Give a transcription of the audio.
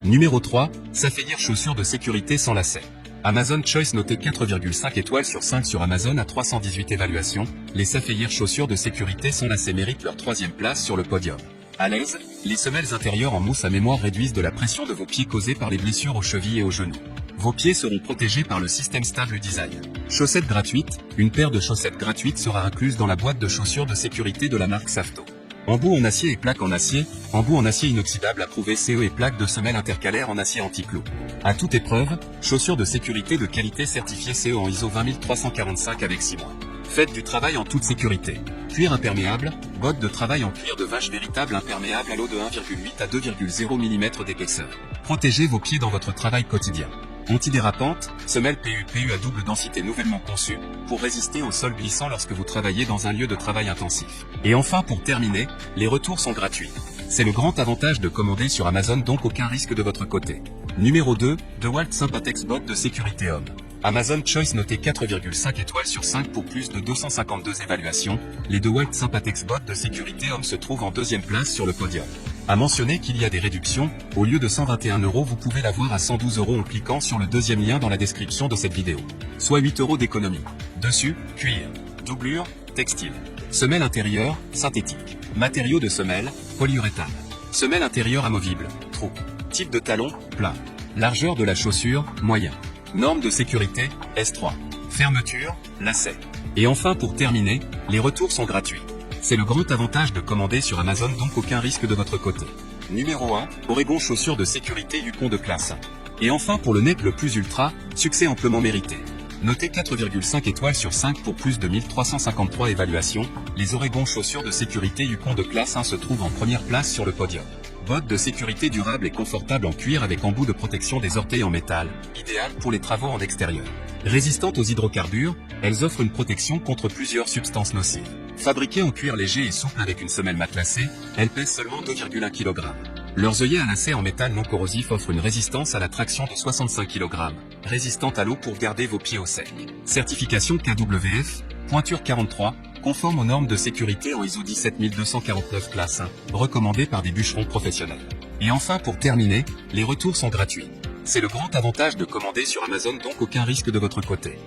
Numéro 3, Sapphire chaussures de sécurité sans lacets. Amazon Choice noté 4,5 étoiles sur 5 sur Amazon à 318 évaluations, les Sapphire chaussures de sécurité sans lacets méritent leur 3e place sur le podium. À l'aise, les semelles intérieures en mousse à mémoire réduisent de la pression de vos pieds causée par les blessures aux chevilles et aux genoux. Vos pieds seront protégés par le système Stable Design. Chaussettes gratuites, une paire de chaussettes gratuites sera incluse dans la boîte de chaussures de sécurité de la marque Safto. Embout en acier et plaques en acier, embout en acier inoxydable approuvé CE et plaques de semelle intercalaire en acier anti-clou. À toute épreuve, chaussures de sécurité de qualité certifiées CE en ISO 20345 avec 6 mois. Faites du travail en toute sécurité. Cuir imperméable, bottes de travail en cuir de vache véritable imperméable à l'eau de 1,8 à 2,0 mm d'épaisseur. Protégez vos pieds dans votre travail quotidien. Antidérapante, semelle PU à double densité nouvellement conçue, pour résister au sol glissant lorsque vous travaillez dans un lieu de travail intensif. Et enfin pour terminer, les retours sont gratuits. C'est le grand avantage de commander sur Amazon, donc aucun risque de votre côté. Numéro 2, DeWalt Sympatex bottes de sécurité homme. Amazon Choice noté 4,5 étoiles sur 5 pour plus de 252 évaluations, les DeWalt Sympatex bottes de sécurité homme se trouvent en 2e place sur le podium. À mentionner qu'il y a des réductions, au lieu de 121 €, vous pouvez l'avoir à 112 € en cliquant sur le 2e lien dans la description de cette vidéo. Soit 8 € d'économie. Dessus, cuir, doublure, textile. Semelle intérieure, synthétique. Matériaux de semelle, polyuréthane. Semelle intérieure amovible, trou. Type de talon, plat. Largeur de la chaussure, moyen. Norme de sécurité, S3. Fermeture, lacet. Et enfin pour terminer, les retours sont gratuits. C'est le grand avantage de commander sur Amazon, donc aucun risque de votre côté. Numéro 1, Oregon chaussures de sécurité Yukon de classe 1. Et enfin pour le nec le plus ultra, succès amplement mérité. Noté 4,5 étoiles sur 5 pour plus de 1353 évaluations, les Oregon chaussures de sécurité Yukon de classe 1 se trouvent en première place sur le podium. Bottes de sécurité durable et confortable en cuir avec embout de protection des orteils en métal, idéal pour les travaux en extérieur. Résistantes aux hydrocarbures, elles offrent une protection contre plusieurs substances nocives. Fabriquées en cuir léger et souple avec une semelle matelassée, elles pèsent seulement 2,1 kg. Leurs œillets à lacets en métal non corrosif offrent une résistance à la traction de 65 kg, résistante à l'eau pour garder vos pieds au sec. Certification KWF, pointure 43, conforme aux normes de sécurité en ISO 17249 classe 1, recommandée par des bûcherons professionnels. Et enfin pour terminer, les retours sont gratuits. C'est le grand avantage de commander sur Amazon, donc aucun risque de votre côté.